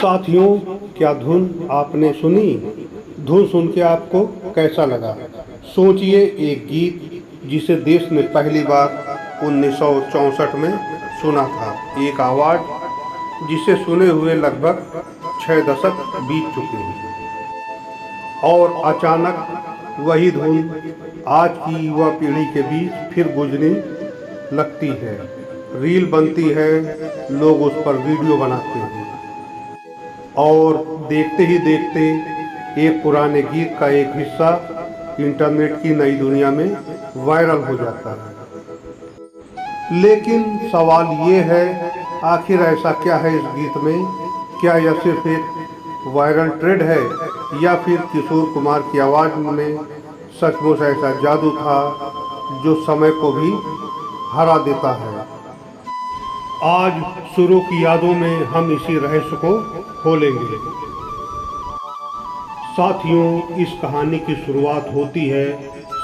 साथियों, क्या धुन आपने सुनी? धुन सुन के आपको कैसा लगा? सोचिए, एक गीत जिसे देश ने पहली बार 1964 में सुना था, एक आवाज़ जिसे सुने हुए लगभग 6 दशक बीत चुके हैं, और अचानक वही धुन आज की युवा पीढ़ी के बीच फिर गूंजने लगती है। रील बनती है, लोग उस पर वीडियो बनाते हैं और देखते ही देखते एक पुराने गीत का एक हिस्सा इंटरनेट की नई दुनिया में वायरल हो जाता है। लेकिन सवाल ये है, आखिर ऐसा क्या है इस गीत में? क्या यह सिर्फ एक वायरल ट्रेंड है, या फिर किशोर कुमार की आवाज़ में सचमुच ऐसा जादू था जो समय को भी हरा देता है? आज शुरू की यादों में हम इसी रहस्य को खोलेंगे। साथियों, इस कहानी की शुरुआत होती है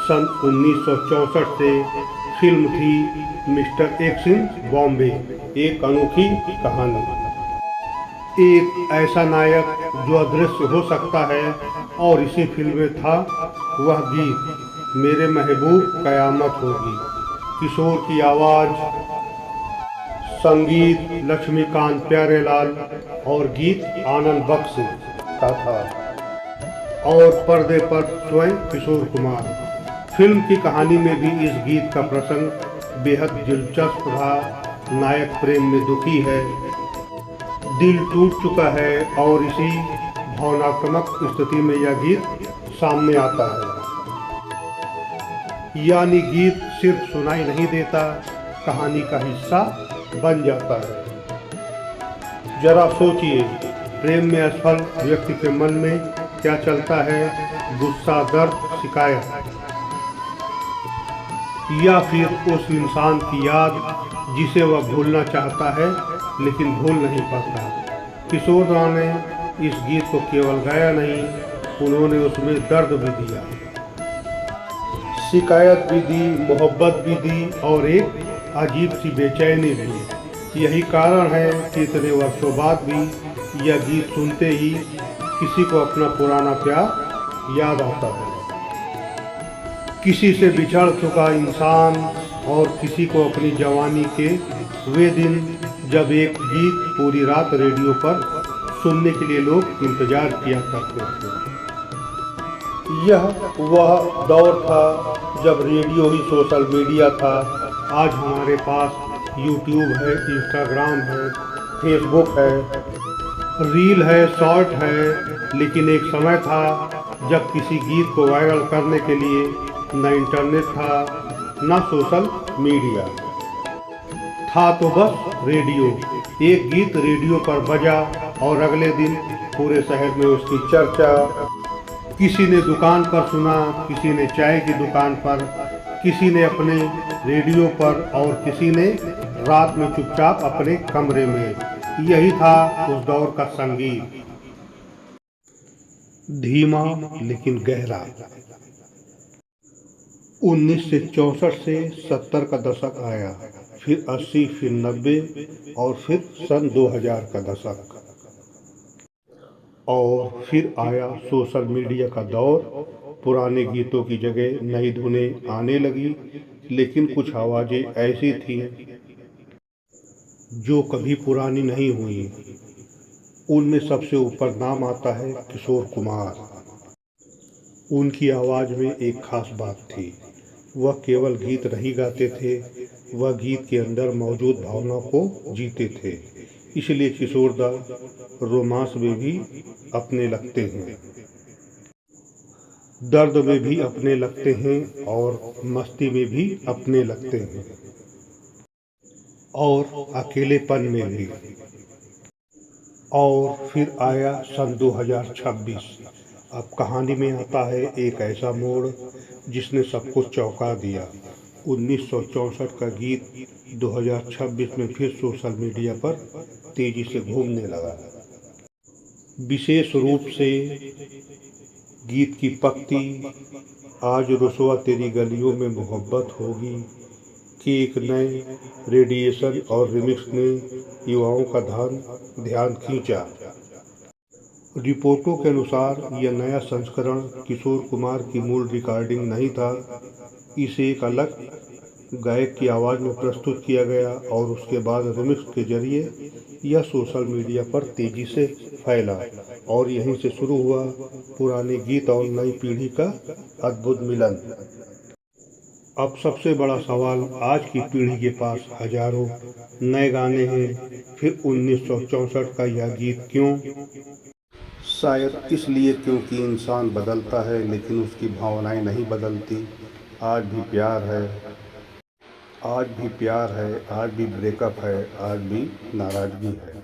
सन 1964 से। फिल्म थी मिस्टर एक्स इन बॉम्बे, एक अनोखी कहानी। एक ऐसा नायक जो अदृश्य हो सकता है, और इसी फिल्म में था वह गीत मेरे महबूब कयामत होगी। किशोर की आवाज़, संगीत लक्ष्मीकांत प्यारेलाल और गीत आनंद बख्श का था, और पर्दे पर स्वयं किशोर कुमार। फिल्म की कहानी में भी इस गीत का प्रसंग बेहद दिलचस्प था। नायक प्रेम में दुखी है, दिल टूट चुका है, और इसी भावनात्मक स्थिति में यह गीत सामने आता है। यानी गीत सिर्फ सुनाई नहीं देता, कहानी का हिस्सा बन जाता है। जरा सोचिए, प्रेम में असफल व्यक्ति के मन में क्या चलता है? गुस्सा, दर्द, शिकायत, या फिर उस इंसान की याद जिसे वह भूलना चाहता है लेकिन भूल नहीं पाता। किशोर दा ने इस गीत को केवल गाया नहीं, उन्होंने उसमें दर्द भी दिया, शिकायत भी दी, मोहब्बत भी दी, और एक अजीब सी बेचैनी भी। यही कारण है कि इतने वर्षों बाद भी यह गीत सुनते ही किसी को अपना पुराना प्यार याद आता है। किसी से बिछड़ चुका इंसान, और किसी को अपनी जवानी के वे दिन जब एक गीत पूरी रात रेडियो पर सुनने के लिए लोग इंतजार किया करते थे। यह वह दौर था जब रेडियो ही सोशल मीडिया था। आज हमारे पास यूट्यूब है, इंस्टाग्राम है, फेसबुक है, रील है, शॉर्ट है, लेकिन एक समय था जब किसी गीत को वायरल करने के लिए न इंटरनेट था, न सोशल मीडिया था, तो बस रेडियो। एक गीत रेडियो पर बजा और अगले दिन पूरे शहर में उसकी चर्चा। किसी ने दुकान पर सुना, किसी ने चाय की दुकान पर, किसी ने अपने रेडियो पर, और किसी ने रात में चुपचाप अपने कमरे में। यही था उस दौर का संगीत, धीमा लेकिन गहरा। 1964 से 70 का दशक आया, फिर 80, फिर 90, और फिर सन 2000 का दशक, और फिर आया सोशल मीडिया का दौर। पुराने गीतों की जगह नई धुनें आने लगी, लेकिन कुछ आवाज़ें ऐसी थीं जो कभी पुरानी नहीं हुई। उनमें सबसे ऊपर नाम आता है किशोर कुमार। उनकी आवाज़ में एक खास बात थी, वह केवल गीत नहीं गाते थे, वह गीत के अंदर मौजूद भावना को जीते थे। इसलिए किशोर दा रोमांस में भी अपने लगते हैं, दर्द में भी अपने लगते हैं, और मस्ती में भी अपने लगते हैं, और अकेलेपन में भी। और फिर आया सन 2026। अब कहानी में आता है एक ऐसा मोड़ जिसने सबको चौंका दिया। 1964 का गीत 2026 में फिर सोशल मीडिया पर तेजी से घूमने लगा। विशेष रूप से गीत की पंक्ति, आज रुसवा तेरी गलियों में मोहब्बत होगी, कि एक नए रेडिएशन और रिमिक्स ने युवाओं का ध्यान खींचा। रिपोर्टों के अनुसार यह नया संस्करण किशोर कुमार की मूल रिकॉर्डिंग नहीं था। इसे एक अलग गायक की आवाज़ में प्रस्तुत किया गया और उसके बाद रिमिक्स के जरिए यह सोशल मीडिया पर तेज़ी से फैला और यहीं से शुरू हुआ पुराने गीत और नई पीढ़ी का अद्भुत मिलन। अब सबसे बड़ा सवाल, आज की पीढ़ी के पास हजारों नए गाने हैं, फिर 1964 का यह गीत क्यों? शायद इसलिए क्योंकि इंसान बदलता है लेकिन उसकी भावनाएं नहीं बदलती। आज भी प्यार है, आज भी प्यार है, आज भी ब्रेकअप है, आज भी नाराज़गी है,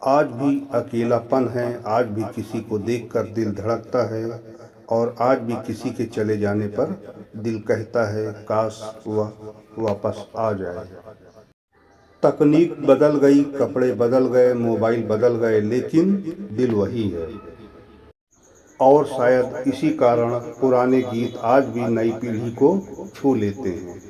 आज भी अकेलापन है, आज भी किसी को देखकर दिल धड़कता है और आज भी किसी के चले जाने पर दिल कहता है काश वह वापस आ जाए। तकनीक बदल गई, कपड़े बदल गए, मोबाइल बदल गए, लेकिन दिल वही है। और शायद इसी कारण पुराने गीत आज भी नई पीढ़ी को छू लेते हैं।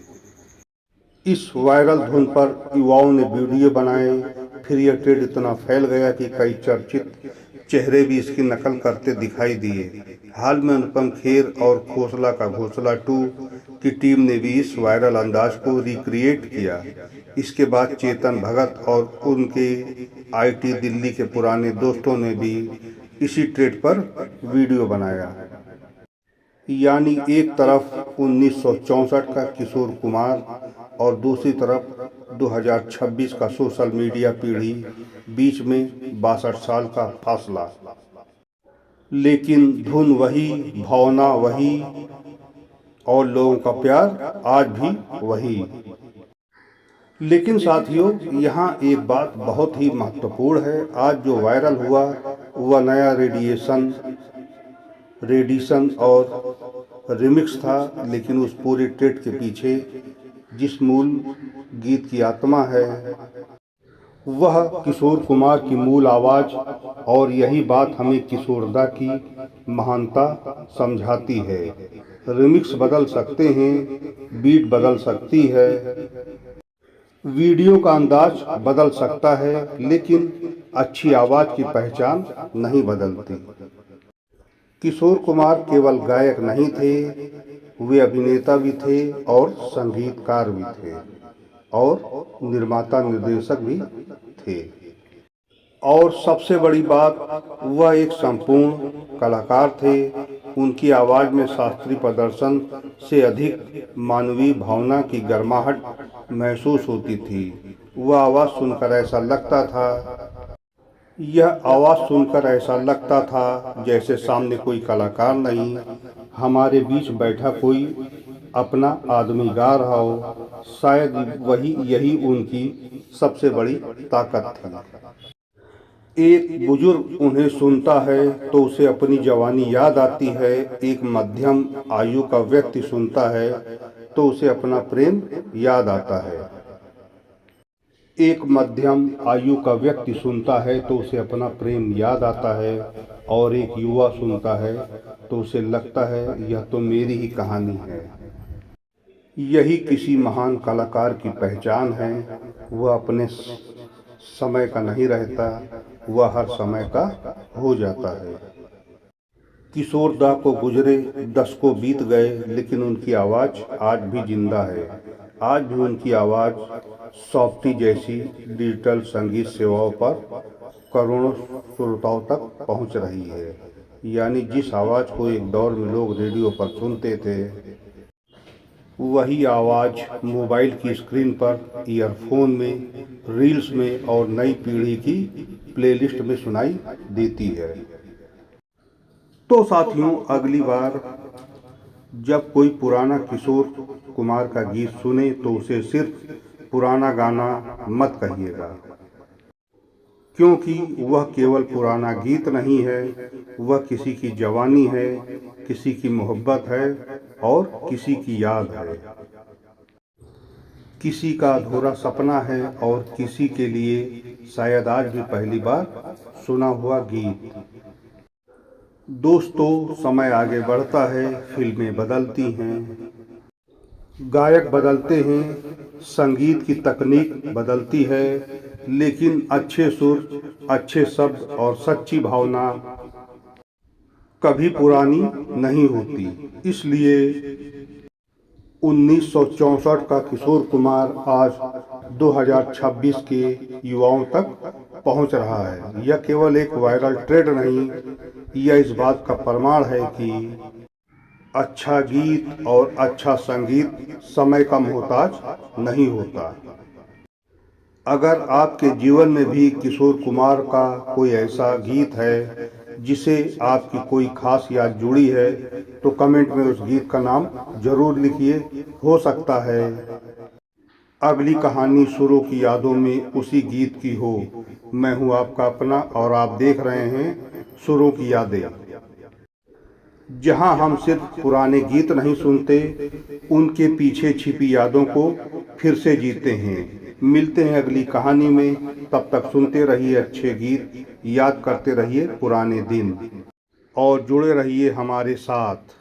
इस वायरल धुन पर युवाओं ने वीडियो बनाए, फिर यह ट्रेंड इतना फैल गया कि कई चर्चित चेहरे भी इसकी नकल करते दिखाई दिए। हाल में अनुपम खेर और खोसला का घोसला 2 की टीम ने भी इस वायरल अंदाज को रिक्रिएट किया। इसके बाद चेतन भगत और उनके आईटी दिल्ली के पुराने दोस्तों ने भी इसी ट्रेंड पर वीडियो बनाया। यानी एक तरफ 1964 का किशोर कुमार और दूसरी तरफ 2026 का सोशल मीडिया पीढ़ी, बीच में 62 साल का फासला। लेकिन धुन वही, भावना वही और लोगों का प्यार आज भी वही। लेकिन साथियों, यहाँ एक बात बहुत ही महत्वपूर्ण है। आज जो वायरल हुआ वह नया रेडिशन और रिमिक्स था, लेकिन उस पूरे ट्रेंड के पीछे जिस मूल गीत की आत्मा है वह किशोर कुमार की मूल आवाज़, और यही बात हमें किशोरदा की महानता समझाती है। रिमिक्स बदल सकते हैं, बीट बदल सकती है, वीडियो का अंदाज बदल सकता है, लेकिन अच्छी आवाज़ की पहचान नहीं बदलती। किशोर कुमार केवल गायक नहीं थे, वे अभिनेता भी थे और संगीतकार भी थे और निर्माता निर्देशक भी थे। और सबसे बड़ी बात, वह एक संपूर्ण कलाकार थे। उनकी आवाज़ में शास्त्रीय प्रदर्शन से अधिक मानवीय भावना की गर्माहट महसूस होती थी। वह आवाज़ सुनकर ऐसा लगता था जैसे सामने कोई कलाकार नहीं, हमारे बीच बैठा कोई अपना आदमी गा रहा हो। शायद यही उनकी सबसे बड़ी ताकत थी। एक बुजुर्ग उन्हें सुनता है तो उसे अपनी जवानी याद आती है। एक मध्यम आयु का व्यक्ति सुनता है तो उसे अपना प्रेम याद आता है। एक मध्यम आयु का व्यक्ति सुनता है तो उसे अपना प्रेम याद आता है, और एक युवा सुनता है तो उसे लगता है यह तो मेरी ही कहानी है। यही किसी महान कलाकार की पहचान है। वह अपने समय का नहीं रहता, वह हर समय का हो जाता है। किशोरदा को गुजरे दशकों बीत गए, लेकिन उनकी आवाज़ आज भी जिंदा है। आज भी उनकी आवाज़ सॉफ्टी जैसी डिजिटल संगीत सेवाओं पर करोड़ों श्रोताओं तक पहुंच रही है। यानी जिस आवाज़ को एक दौर में लोग रेडियो पर सुनते थे, वही आवाज़ मोबाइल की स्क्रीन पर, ईयरफोन में, रील्स में और नई पीढ़ी की प्लेलिस्ट में सुनाई देती है। तो साथियों, अगली बार जब कोई पुराना किशोर कुमार का गीत सुने तो उसे सिर्फ पुराना गाना मत कहिएगा, क्योंकि वह केवल पुराना गीत नहीं है, वह किसी की जवानी है, किसी की मोहब्बत है और किसी की याद है, किसी का अधूरा सपना है और किसी के लिए शायद आज भी पहली बार सुना हुआ गीत। दोस्तों, समय आगे बढ़ता है, फिल्में बदलती हैं, गायक बदलते हैं, संगीत की तकनीक बदलती है, लेकिन अच्छे सुर, अच्छे शब्द और सच्ची भावना कभी पुरानी नहीं होती। इसलिए 1964 का किशोर कुमार आज 2026 के युवाओं तक पहुंच रहा है। यह केवल एक वायरल ट्रेंड नहीं, यह इस बात का प्रमाण है कि अच्छा गीत और अच्छा संगीत समय का मोहताज नहीं होता। अगर आपके जीवन में भी किशोर कुमार का कोई ऐसा गीत है जिसे आपकी कोई खास याद जुड़ी है, तो कमेंट में उस गीत का नाम जरूर लिखिए। हो सकता है अगली कहानी सुरों की यादों में उसी गीत की हो। मैं हूं आपका अपना और आप देख रहे हैं सुरों की यादें, जहां हम सिर्फ पुराने गीत नहीं सुनते, उनके पीछे छिपी यादों को फिर से जीते हैं। मिलते हैं अगली कहानी में, तब तक सुनते रहिए अच्छे गीत, याद करते रहिए पुराने दिन और जुड़े रहिए हमारे साथ।